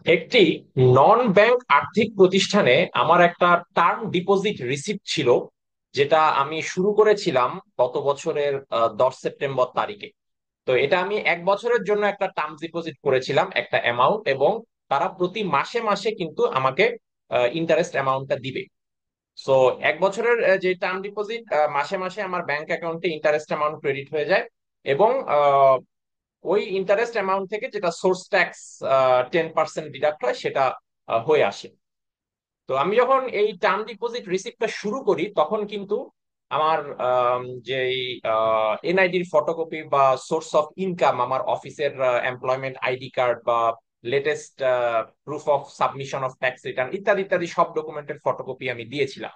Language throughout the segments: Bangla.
একটি নন ব্যাংক আর্থিক প্রতিষ্ঠানে আমার একটা টার্ম ডিপোজিট রিসিপ্ট ছিল, যেটা আমি শুরু করেছিলাম গত বছরের 10 সেপ্টেম্বর তারিখে। তো এটা আমি 1 বছরের জন্য একটা টার্ম ডিপোজিট করেছিলাম একটা অ্যামাউন্ট, এবং তারা প্রতি মাসে মাসে কিন্তু আমাকে ইন্টারেস্ট অ্যামাউন্টটা দিবে। সো 1 বছরের যে টার্ম ডিপোজিট, মাসে মাসে আমার ব্যাংক অ্যাকাউন্টে ইন্টারেস্ট অ্যামাউন্ট ক্রেডিট হয়ে যায়। এবং ওই ইন্টারেস্ট অ্যামাউন্ট থেকে যেটা সোর্স ট্যাক্স 10% ডিডাক্ট হয় সেটা হয়ে আসে। তো আমি যখন এই টার্ম ডিপোজিট রিসিপ্টটা শুরু করি তখন কিন্তু আমার যে এনআইডির ফটোকপি বা সোর্স অফ ইনকাম, আমার অফিসের এমপ্লয়মেন্ট আইডি কার্ড বা latest proof of submission of tax return ইত্যাদি ইত্যাদি সব ডকুমেন্টের ফটোকপি আমি দিয়েছিলাম।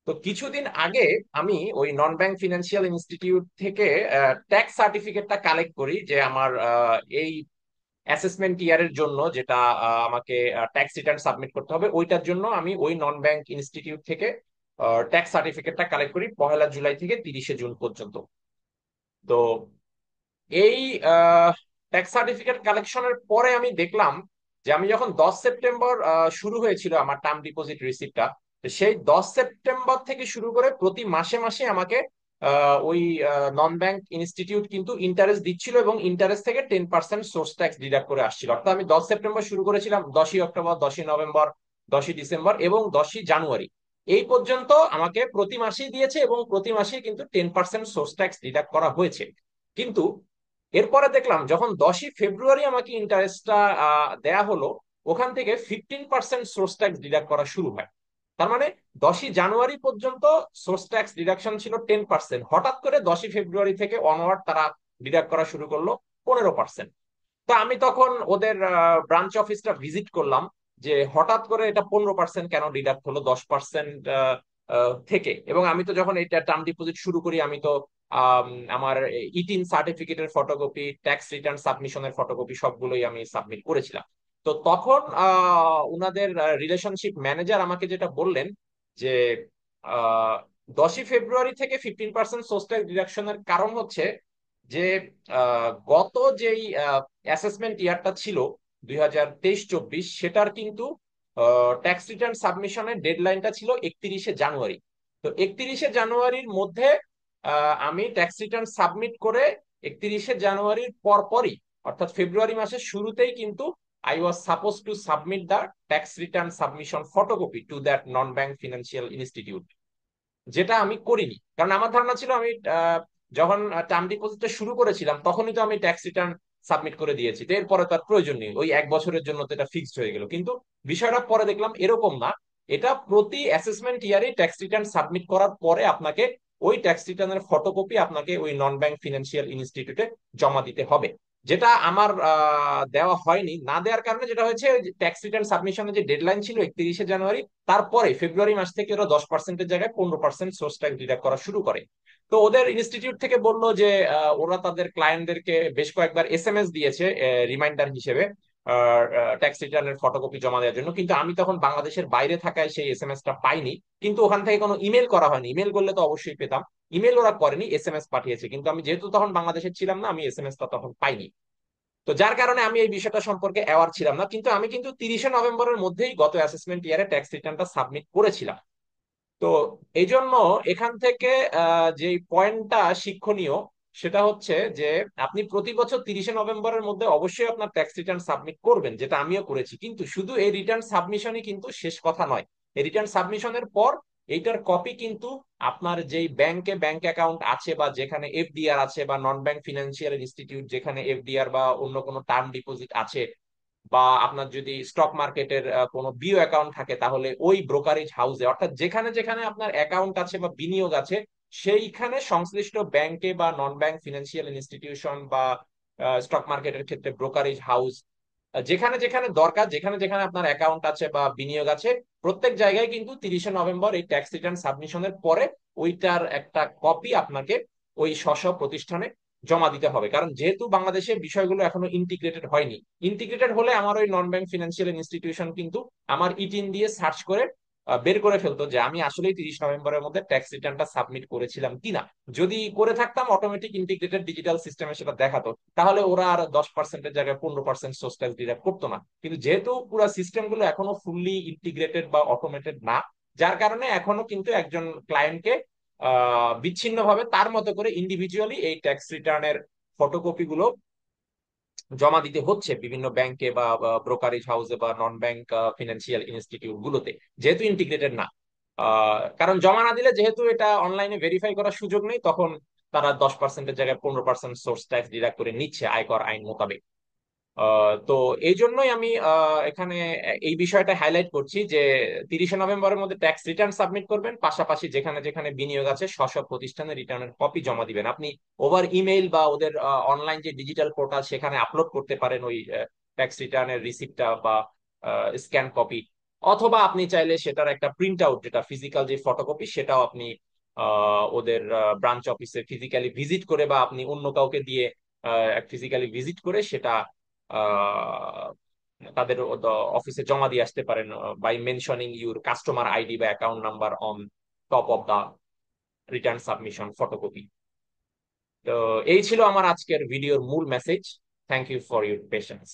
তো কিছুদিন আগে আমি ওই নন ব্যাংক ফিনান্সিয়াল ইনস্টিটিউট থেকে ট্যাক্স সার্টিফিকেটটা কালেক্ট করি, যে আমার এই অ্যাসেসমেন্ট ইয়ারের জন্য যেটা আমাকে ট্যাক্স রিটার্ন সাবমিট করতে হবে, ওইটার জন্য আমি ওই নন ব্যাংক ইনস্টিটিউট থেকে ট্যাক্স সার্টিফিকেটটা কালেক্ট করি 1 জুলাই থেকে 30 জুন পর্যন্ত। তো এই ট্যাক্স সার্টিফিকেট কালেকশনের পরে আমি দেখলাম যে আমি যখন 10 সেপ্টেম্বর শুরু হয়েছিল আমার টার্ম ডিপোজিট রিসিপ্টটা, সেই 10 সেপ্টেম্বর থেকে শুরু করে প্রতি মাসে মাসে আমাকে ওই নন ব্যাংক ইনস্টিটিউট কিন্তু ইন্টারেস্ট দিচ্ছিল, এবং ইন্টারেস্ট থেকে 10% সোর্স ট্যাক্স ডিডাক্ট করে আসছিল। অর্থাৎ আমি 10 সেপ্টেম্বর শুরু করেছিলাম, 10ই অক্টোবর, 10ই নভেম্বর, 10ই ডিসেম্বর এবং 10ই জানুয়ারি এই পর্যন্ত আমাকে প্রতি মাসেই দিয়েছে, এবং প্রতি মাসেই কিন্তু 10% সোর্স ট্যাক্স ডিডাক্ট করা হয়েছে। কিন্তু এরপরে দেখলাম যখন 10ই ফেব্রুয়ারি আমাকে ইন্টারেস্টটা দেয়া হলো, ওখান থেকে 15% সোর্স ট্যাক্স ডিডাক্ট করা শুরু হয়। তার মানে 10ই জানুয়ারি পর্যন্ত সোর্স ট্যাক্স ডিডাকশন ছিল 10%, হঠাৎ করে 10ই ফেব্রুয়ারি থেকে অনওয়ার্ড তারা ডিডাক্ট করা শুরু করলো 15%। তো আমি তখন ওদের ব্রাঞ্চ অফিসটা ভিজিট করলাম, যে হঠাৎ করে এটা 15% কেন ডিডাক্ট হলো 10% থেকে। এবং আমি তো যখন এটা টার্ম ডিপোজিট শুরু করি আমি তো আম, আমার ইটিন সার্টিফিকেটের ফটোকপি, ট্যাক্স রিটার্ন সাবমিশনের ফটোকপি সবগুলোই আমি সাবমিট করেছিলাম। তো তখন উনাদের রিলেশনশিপ ম্যানেজার আমাকে যেটা বললেন যে আহ 10ই ফেব্রুয়ারি থেকে 15% সোর্স ট্যাক্স ডিডাকশনের কারণ হচ্ছে যে গত যেই অ্যাসেসমেন্ট ইয়ারটা ছিল 2023-24, সেটার কিন্তু ট্যাক্স রিটার্ন সাবমিশনের ডেডলাইনটা ছিল 31শে জানুয়ারি। তো 31শে জানুয়ারির মধ্যে আমি ট্যাক্স রিটার্ন সাবমিট করে 31শে জানুয়ারির পরপরই, অর্থাৎ ফেব্রুয়ারি মাসের শুরুতেই কিন্তু I was suppose to submit the tax return submission photocopy to that non bank financial institute, যেটা আমি করিনি। কারণ আমার ধারণা ছিল আমি যখন টার্ম ডিপোজিটটা শুরু করেছিলাম তখনই তো আমি ট্যাক্স রিটার্ন সাবমিট করে দিয়েছি, তো এরপরে তার প্রয়োজন নেই, ওই 1 বছরের জন্য তো এটা ফিক্সড হয়ে গেল। কিন্তু বিষয়টা পরে দেখলাম এরকম না, এটা প্রতি অ্যাসেসমেন্ট ইয়ারে ট্যাক্স রিটার্ন সাবমিট করার পরে আপনাকে ওই ট্যাক্স রিটার্নের ফটোকপি আপনাকে ওই নন ব্যাংক ফিনান্সিয়াল ইনস্টিটিউটে জমা দিতে হবে। যেটা আমার দেওয়া হয়নি। না দেওয়ার কারণে যেটা হয়েছে, ট্যাক্স রিটার্ন সাবমিশনের যে ডেডলাইন ছিল 31শে জানুয়ারি, তারপরে ফেব্রুয়ারি মাস থেকে ওরা 10%-এর জায়গায় 15% সোর্স ট্যাক্স ডিডাক্ট করা শুরু করে। তো ওদের ইনস্টিটিউট থেকে বললো যে ওরা তাদের ক্লায়েন্টদেরকে বেশ কয়েকবার এসএমএস দিয়েছে রিমাইন্ডার হিসেবে ট্যাক্স রিটার্নের ফটোকপি জমা দেওয়ার জন্য, কিন্তু আমি তখন বাংলাদেশের বাইরে থাকায় সেই এসএমএসটা পাইনি। কিন্তু ওখান থেকে কোনো ইমেল করা হয়নি, ইমেল করলে তো অবশ্যই পেতাম। ইমেল ওরা করেনি, এসএমএস পাঠিয়েছে, কিন্তু আমি যেহেতু তখন বাংলাদেশে ছিলাম না, আমি এসএমএসটা তখন পাইনি। তো যার কারণে আমি এই বিষয়টা সম্পর্কে অ্যাওয়ার ছিলাম না। কিন্তু আমি কিন্তু 30শে নভেম্বরের মধ্যেই গত অ্যাসেসমেন্ট ইয়ারে ট্যাক্স রিটার্নটা সাবমিট করেছিলাম। তো এই জন্য এখান থেকে যে পয়েন্টটা শিক্ষণীয় সেটা হচ্ছে যে আপনি প্রতি বছর 30শে নভেম্বরের মধ্যে অবশ্যই আপনার ট্যাক্স রিটার্ন সাবমিট করবেন, যেটা আমিও করেছি। কিন্তু শুধু এই রিটার্ন সাবমিশনই কিন্তু শেষ কথা নয়। এই রিটার্ন সাবমিশনের পর এইটার কপি কিন্তু আপনার যেই ব্যাংকে ব্যাংক অ্যাকাউন্ট আছে, বা যেখানে এফডিআর আছে, বা নন ব্যাংক ফিনান্সিয়াল ইনস্টিটিউট যেখানে এফডিআর বা অন্য কোনো টার্ম ডিপোজিট আছে, বা আপনার যদি স্টক মার্কেটের কোনো বিও অ্যাকাউন্ট থাকে, তাহলে ওই ব্রোকারেজ হাউসে, অর্থাৎ যেখানে যেখানে আপনার অ্যাকাউন্ট আছে বা বিনিয়োগ আছে, সেইখানে সংশ্লিষ্ট ব্যাংকে বা নন ব্যাংক ফিনান্সিয়াল ইনস্টিটিউশন বা স্টক মার্কেটের ক্ষেত্রে ব্রোকারেজ হাউস, যেখানে যেখানে দরকার, যেখানে যেখানে আপনার অ্যাকাউন্ট আছে বা বিনিয়োগ আছে, প্রত্যেক জায়গায় কিন্তু 30শে নভেম্বর এই ট্যাক্স রিটার্ন সাবমিশনের পরে ওইটার একটা কপি আপনাকে ওই স্ব প্রতিষ্ঠানে জমা দিতে হবে। কারণ যেহেতু বাংলাদেশে বিষয়গুলো এখনো ইন্টিগ্রেটেড হয়নি, ইন্টিগ্রেটেড হলে আমার ওই নন ব্যাংক ফিনান্সিয়াল ইনস্টিটিউশন কিন্তু আমার ইটিন দিয়ে সার্চ করে বের করে ফেলতো যে আমি আসলেই 30 নভেম্বরের মধ্যে ট্যাক্স রিটার্নটা সাবমিট করেছিলাম কিনা। যদি করে থাকতাম অটোমেটিক ইন্টিগ্রেটেড ডিজিটাল সিস্টেমে সেটা দেখাতো, তাহলে ওরা আর 10%-এর জায়গায় 15% সোর্স ট্যাক্স ডিডাক্ট করতো না। কিন্তু যেহেতু পুরো সিস্টেম গুলো এখনো ফুললি ইন্টিগ্রেটেড বা অটোমেটেড না, যার কারণে এখনো কিন্তু একজন ক্লায়েন্টকে বিচ্ছিন্নভাবে তার মতো করে ইন্ডিভিজুয়ালি এই ট্যাক্স রিটার্নের ফটোকপি গুলো জমা দিতে হচ্ছে বিভিন্ন ব্যাংকে বা ব্রোকারেজ হাউসে বা নন ব্যাংক ফিনান্সিয়াল ইনস্টিটিউট গুলোতে, যেহেতু ইন্টিগ্রেটেড না। কারণ জমা না দিলে যেহেতু এটা অনলাইনে ভেরিফাই করার সুযোগ নেই, তখন তারা 10%-এর জায়গায় 15% সোর্স ট্যাক্স ডিডাক্ট করে নিচ্ছে আয়কর আইন মোতাবেক। তো এই জন্যই আমি এখানে এই বিষয়টা হাইলাইট করছি যে 30 নভেম্বরের মধ্যে ট্যাক্স রিটার্ন সাবমিট করবেন, পাশাপাশি যেখানে যেখানে বিনিয়োগ আছে স্ব প্রতিষ্ঠানে রিটার্নের কপি জমা দিবেন। আপনি ওভার ইমেইল বা ওদের অনলাইন যে ডিজিটাল পোর্টাল সেখানে আপলোড করতে পারেন ওই ট্যাক্স রিটার্নের রিসিপ্টটা বা স্ক্যান কপি, অথবা আপনি চাইলে সেটার একটা প্রিন্ট আউট যেটা ফিজিক্যাল যে ফটোকপি সেটাও আপনি ওদের ব্রাঞ্চ অফিসে ফিজিক্যালি ভিজিট করে বা আপনি অন্য কাউকে দিয়ে ফিজিক্যালি ভিজিট করে সেটা আহ, তাদের অফিসে জমা দিয়ে আসতে পারেন, by mentioning your customer ID বা account number on top of the return submission photocopy. তো এই ছিল আমার আজকের ভিডিওর মূল message. Thank you for your patience.